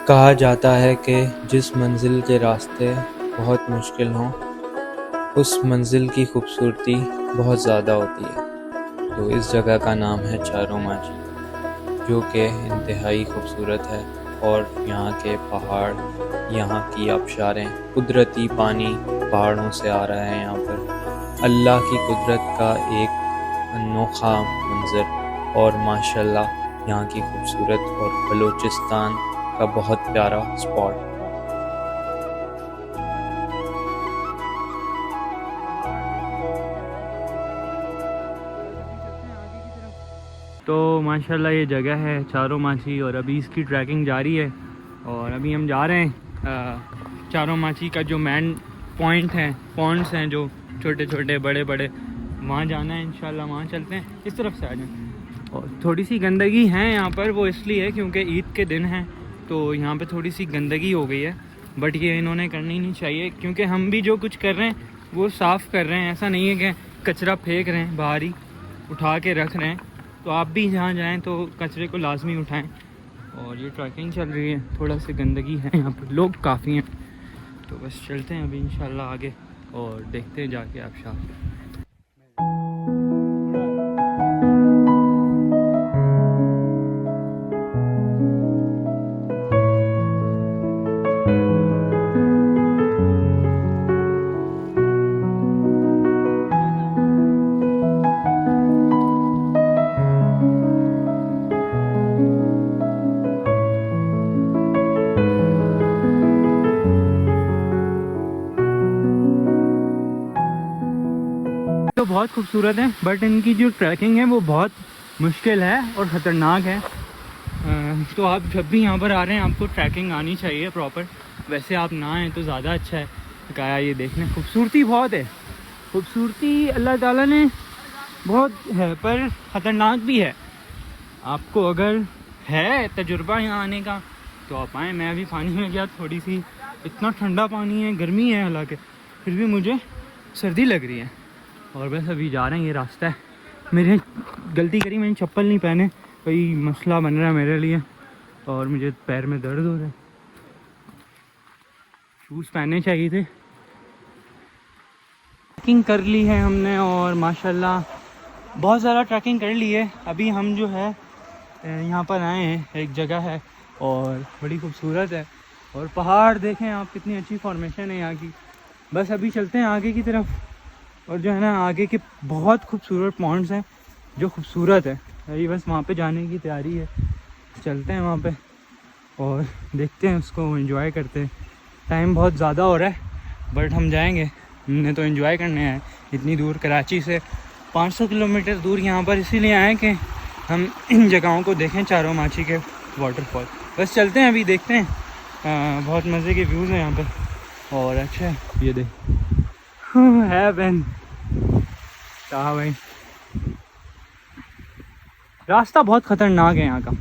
कहा जाता है कि जिस मंजिल के रास्ते बहुत मुश्किल हों उस मंजिल की खूबसूरती बहुत ज़्यादा होती है। तो इस जगह का नाम है चारों माची, जो कि इंतहाई खूबसूरत है। और यहाँ के पहाड़, यहाँ की आबशारें, कुदरती पानी पहाड़ों से आ रहा है यहाँ पर, अल्लाह की कुदरत का एक अनोखा मंज़र। और माशाल्लाह यहाँ की खूबसूरत और बलूचिस्तान का बहुत प्यारा स्पॉट। तो माशाल्लाह ये जगह है चारों माची और अभी इसकी ट्रैकिंग जारी है। और अभी हम जा रहे हैं चारों माची का जो मेन पॉइंट है, पॉइंट्स हैं जो छोटे छोटे बड़े बड़े, वहाँ जाना है इंशाल्लाह। वहाँ चलते हैं, इस तरफ से आ जाएं। और थोड़ी सी गंदगी है यहाँ पर, वो इसलिए है क्योंकि ईद के दिन है तो यहाँ पे थोड़ी सी गंदगी हो गई है। बट ये इन्होंने करनी नहीं चाहिए क्योंकि हम भी जो कुछ कर रहे हैं वो साफ़ कर रहे हैं। ऐसा नहीं है कि कचरा फेंक रहे हैं, बाहर ही उठा के रख रहे हैं। तो आप भी जहाँ जाएं तो कचरे को लाजमी उठाएं। और ये ट्रैकिंग चल रही है, थोड़ा सी गंदगी है यहाँ पर, लोग काफ़ी हैं। तो बस चलते हैं अभी इंशाल्लाह आगे और देखते हैं जाके आप शाम। तो बहुत खूबसूरत है बट इनकी जो ट्रैकिंग है वो बहुत मुश्किल है और ख़तरनाक है। तो आप जब भी यहाँ पर आ रहे हैं आपको ट्रैकिंग आनी चाहिए प्रॉपर। वैसे आप ना आएँ तो ज़्यादा अच्छा है। क्या ये देखने खूबसूरती बहुत है, खूबसूरती अल्लाह ताला ने बहुत है पर ख़तरनाक भी है। आपको अगर है तजुर्बा यहाँ आने का तो आप आएँ। मैं अभी पानी में गया, थोड़ी सी इतना ठंडा पानी है, गर्मी है हालांकि, फिर भी मुझे सर्दी लग रही है। और बस अभी जा रहे हैं, ये रास्ता है। मेरे गलती करी, मैंने चप्पल नहीं पहने, कोई मसला बन रहा है मेरे लिए और मुझे पैर में दर्द हो रहा है। शूज़ पहनने चाहिए थे। ट्रैकिंग कर ली है हमने और माशाल्लाह बहुत ज़्यादा ट्रैकिंग कर ली है। अभी हम जो है यहाँ पर आए हैं, एक जगह है और बड़ी खूबसूरत है। और पहाड़ देखें आप, कितनी अच्छी फॉर्मेशन है यहाँ की। बस अभी चलते हैं आगे की तरफ। और जो है ना आगे के बहुत खूबसूरत पॉइंट्स हैं जो खूबसूरत है, अभी बस वहाँ पे जाने की तैयारी है। चलते हैं वहाँ पे और देखते हैं, उसको एंजॉय करते हैं। टाइम बहुत ज़्यादा हो रहा है बट हम जाएंगे, हमने तो एंजॉय करने आए। इतनी दूर कराची से 500 किलोमीटर दूर यहाँ पर इसीलिए आए कि हम इन जगहों को देखें, चारों माची के वाटरफॉल। बस चलते हैं, अभी देखते हैं। बहुत मज़े के व्यूज़ हैं यहाँ पर और अच्छा है। ये देख है बहन, कहा भाई रास्ता बहुत ख़तरनाक है यहाँ का।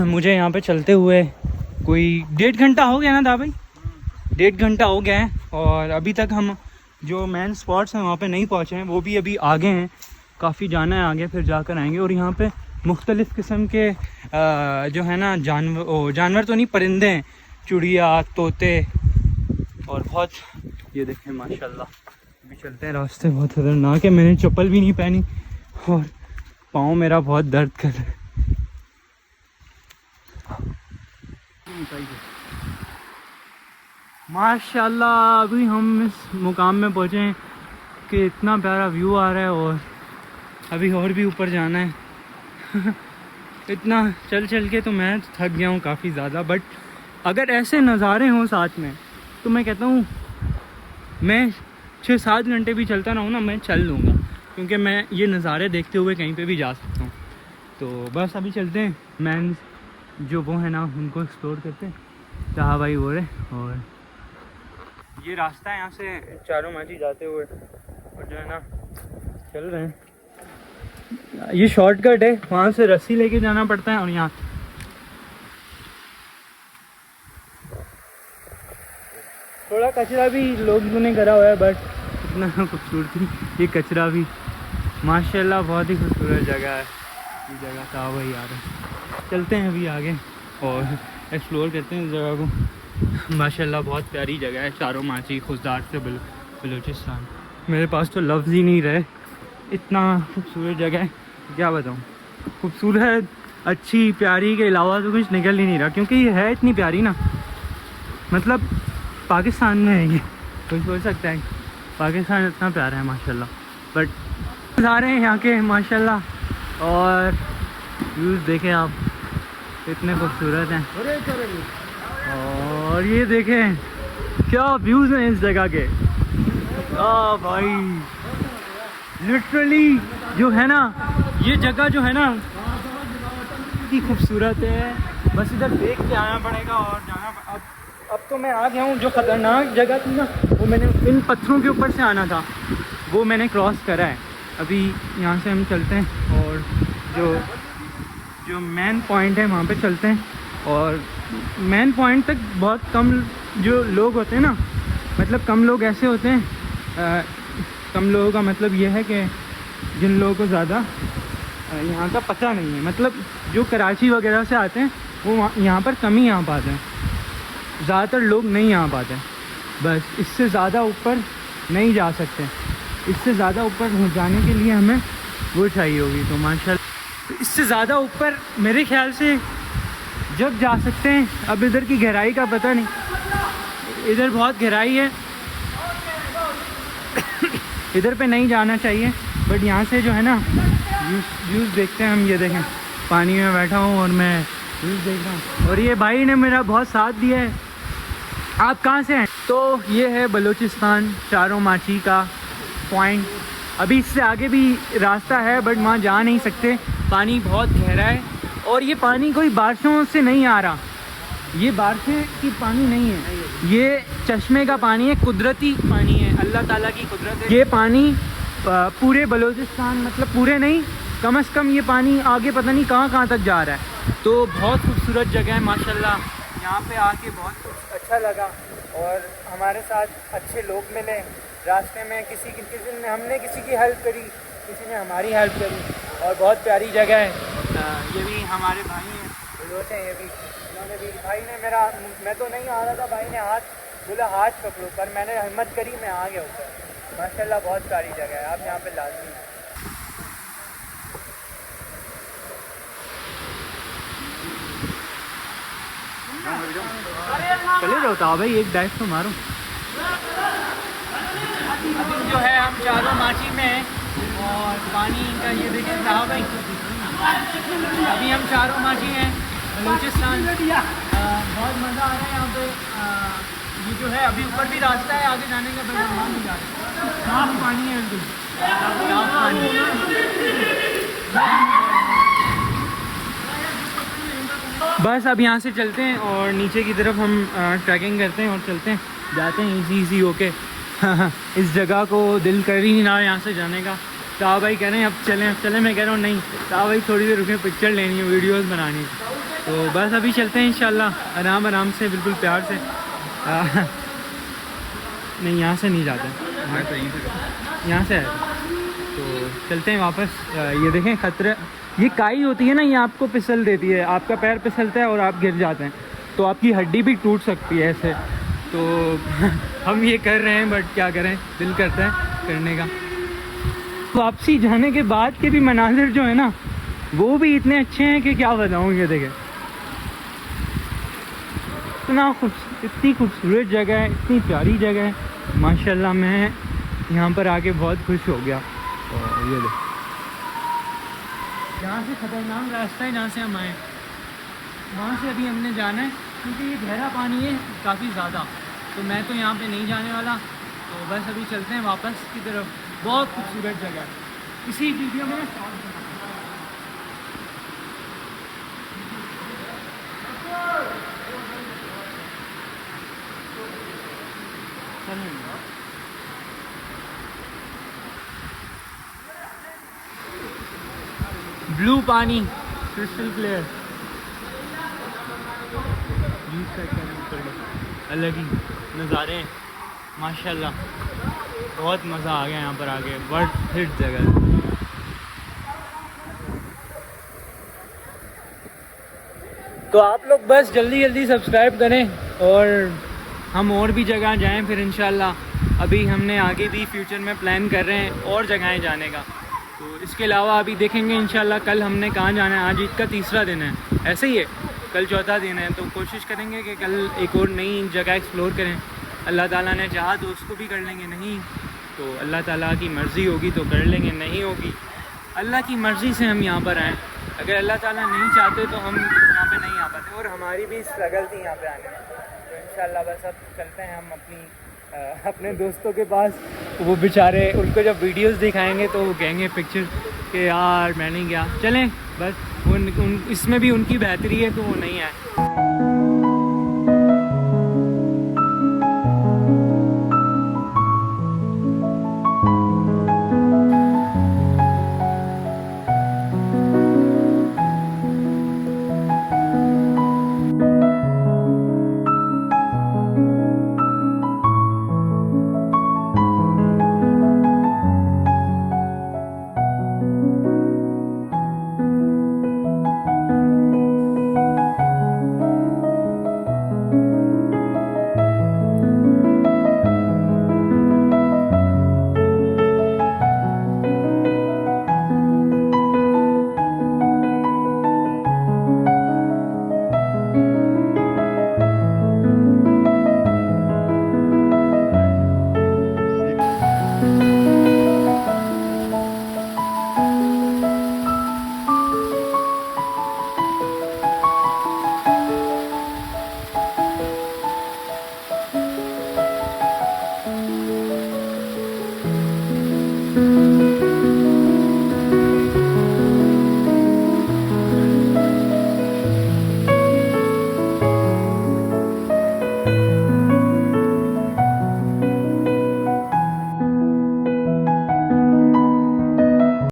मुझे यहाँ पे चलते हुए कोई 1.5 घंटा हो गया ना था भाई, 1.5 घंटा हो गया है। और अभी तक हम जो मेन स्पॉट्स हैं वहाँ पे नहीं पहुँचे हैं, वो भी अभी आगे हैं, काफ़ी जाना है आगे, फिर जाकर आएंगे। और यहाँ पे मुख्तलिफ़ किस्म के जो है ना जानवर तो नहीं, परिंदे हैं, चिड़िया, तोते और बहुत। ये देखें माशाल्लाह। अभी चलते हैं, रास्ते बहुत खतरनाक है, मैंने चप्पल भी नहीं पहनी और पाँव मेरा बहुत दर्द कर रहा है। माशाल्लाह अभी हम इस मुकाम में पहुँचे हैं कि इतना प्यारा व्यू आ रहा है और अभी और भी ऊपर जाना है। इतना चल चल के तो मैं थक गया हूँ काफ़ी ज़्यादा। बट अगर ऐसे नज़ारे हों साथ में तो मैं कहता हूँ मैं 6-7 घंटे भी चलता रहूँ ना, मैं चल लूँगा, क्योंकि मैं ये नज़ारे देखते हुए कहीं पे भी जा सकता हूँ। तो बस अभी चलते हैं, मैं जो वो है ना उनको एक्सप्लोर करते हैं, जहाँ भाई हो रहे। और ये रास्ता है यहाँ से चारों माची जाते हुए और जो है ना चल रहे हैं। ये शॉर्टकट है, वहाँ से रस्सी लेके जाना पड़ता है। और यहाँ थोड़ा कचरा भी लोगों ने करा हुआ है बट इतना खूबसूरती ये कचरा भी माशाल्लाह बहुत ही खूबसूरत जगह है ये जगह। कहाँ भाई आ रहे हैं, चलते हैं अभी आगे और एक्सप्लोर करते हैं इस जगह को। माशाल्लाह बहुत प्यारी जगह है, चारों माची खुशदार से बलूचिस्तान। मेरे पास तो लफ्ज़ ही नहीं रहे, इतना खूबसूरत जगह है क्या बताऊँ। खूबसूरत, अच्छी, प्यारी के अलावा तो कुछ निकल ही नहीं रहा, क्योंकि ये है इतनी प्यारी ना, मतलब पाकिस्तान में है ये, कुछ बोल सकता है पाकिस्तान इतना प्यारा है माशाल्लाह। बट नज़ारे हैं यहाँ के माशाल्लाह, और व्यूज़ देखें आप कितने खूबसूरत हैं। और ये देखें क्या व्यूज़ हैं इस जगह के। भाई लिटरली जो है ना, ये जगह जो है ना इतनी खूबसूरत है, बस इधर देख के आना पड़ेगा और जाना। अब तो मैं आ गया हूँ, जो ख़तरनाक जगह थी ना वो मैंने इन पत्थरों के ऊपर से आना था, वो मैंने क्रॉस करा है। अभी यहाँ से हम चलते हैं और जो मेन पॉइंट है वहाँ पे चलते हैं। और मेन पॉइंट तक बहुत कम जो लोग होते हैं ना, मतलब कम लोग ऐसे होते हैं, कम लोगों का मतलब ये है कि जिन लोगों को ज़्यादा यहाँ का पता नहीं है, मतलब जो कराची वगैरह से आते हैं वो यहाँ पर कम ही आ पाते हैं, ज़्यादातर लोग नहीं आ पाते। बस इससे ज़्यादा ऊपर नहीं जा सकते, इससे ज़्यादा ऊपर जाने के लिए हमें वो चाहिए होगी। तो माशाल्लाह इससे ज़्यादा ऊपर मेरे ख्याल से जब जा सकते हैं, अब इधर की गहराई का पता नहीं, इधर बहुत गहराई है इधर पे नहीं जाना चाहिए। बट यहाँ से जो है ना व्यूज़ देखते हैं हम। ये देखें पानी में बैठा हूँ और मैं व्यूज़ देख रहा हूँ, और ये भाई ने मेरा बहुत साथ दिया है। आप कहाँ से हैं? तो ये है बलूचिस्तान चारों माची का पॉइंट। अभी इससे आगे भी रास्ता है बट वहाँ जा नहीं सकते, पानी बहुत गहरा है। और ये पानी कोई बारिशों से नहीं आ रहा, ये बारिशें की पानी नहीं है, ये चश्मे का पानी है, कुदरती पानी है, अल्लाह ताला की कुदरत है। ये पानी पूरे बलूचिस्तान, मतलब पूरे नहीं, कम से कम ये पानी आगे पता नहीं कहाँ कहाँ तक जा रहा है। तो बहुत खूबसूरत जगह है माशाल्लाह, यहाँ पे आके बहुत अच्छा लगा। और हमारे साथ अच्छे लोग मिले रास्ते में, किसी ने हमने किसी की हेल्प करी, किसी ने हमारी हेल्प करी, और बहुत प्यारी जगह है। ये भी हमारे भाई हैं, बलोच हैं ये भी, उन्होंने भी, भाई ने मेरा, मैं तो नहीं आ रहा था, भाई ने बोला हाथ पकड़ो, पर मैंने हिम्मत करी, मैं आ गया ऊपर। माशाल्लाह बहुत प्यारी जगह है, आप यहाँ पे लाजमी। चले जाओ था भाई, एक डाइव तो मारो। अभी जो है हम चारों माची में हैं और पानी का ये देखिए साहब भाई, अभी हम चारों माची हैं बलूचिस्तान। बहुत मज़ा आ रहा है यहाँ पे। ये जो है अभी ऊपर भी रास्ता है आगे जाने का, बस वहाँ नहीं जा रहे, साफ पानी है बिल्कुल, साफ पानी। बस अब यहाँ से चलते हैं और नीचे की तरफ हम ट्रैकिंग करते हैं और चलते हैं, जाते हैं इजी होके। इस जगह को दिल कर ही नहीं रहा यहाँ से जाने का। साहब भाई कह रहे हैं अब चलें, मैं कह रहा हूँ नहीं साहब भाई, थोड़ी देर रुके, पिक्चर लेनी है, वीडियोस बनानी है। तो बस अभी चलते हैं इंशाल्लाह आराम से, बिल्कुल प्यार से। नहीं यहाँ से नहीं जाते, यहाँ से है तो चलते हैं वापस। ये देखें खतरे, ये काई होती है ना, ये आपको फिसल देती है, आपका पैर फिसलता है और आप गिर जाते हैं, तो आपकी हड्डी भी टूट सकती है ऐसे। तो हम ये कर रहे हैं, बट क्या करें, दिल करता है करने का। वापसी जाने के बाद के भी मनाजिर जो है ना वो भी इतने अच्छे हैं कि क्या बताऊँ। ये देखें इतनी खूबसूरत जगह है, इतनी प्यारी जगह है माशाल्लाह। मैं यहाँ पर आके बहुत खुश हो गया। और ये देख, यहाँ से ख़तरनाक रास्ता है जहाँ से हम आए, वहाँ से अभी हमने जाना है, क्योंकि ये गहरा पानी है काफ़ी ज़्यादा, तो मैं तो यहाँ पे नहीं जाने वाला। तो बस अभी चलते हैं वापस की तरफ। बहुत खूबसूरत जगह है, इसी वीडियो में ब्लू पानी, क्रिस्टल क्लियर, अलग ही नज़ारे हैं माशाल्लाह। बहुत मज़ा आ गया यहाँ पर आके, वर्थ हिट जगह है। तो आप लोग बस जल्दी जल्दी सब्सक्राइब करें और हम और भी जगह जाएं फिर इंशाल्लाह। अभी हमने आगे भी फ्यूचर में प्लान कर रहे हैं और जगहें जाने का। तो इसके अलावा अभी देखेंगे इंशाल्लाह कल हमने कहाँ जाना है। आज ईद का तीसरा दिन है, ऐसे ही है, कल चौथा दिन है। तो कोशिश करेंगे कि कल एक और नई जगह एक्सप्लोर करें। अल्लाह ताला ने चाहा तो उसको भी कर लेंगे, नहीं तो अल्लाह ताला की मर्ज़ी होगी तो कर लेंगे, नहीं होगी अल्लाह की मर्ज़ी से हम यहाँ पर आएँ। अगर अल्लाह ताला नहीं चाहते तो हम यहाँ पे नहीं आ पाते। और हमारी भी स्ट्रगल थी यहाँ पे आने में। तो इंशाल्लाह बस अब चलते हैं हम अपने दोस्तों के पास। वो बेचारे, उनको जब वीडियोस दिखाएंगे तो वो कहेंगे पिक्चर कि यार मैं नहीं गया। चलें बस, इसमें भी उनकी बेहतरी है तो वो नहीं आए।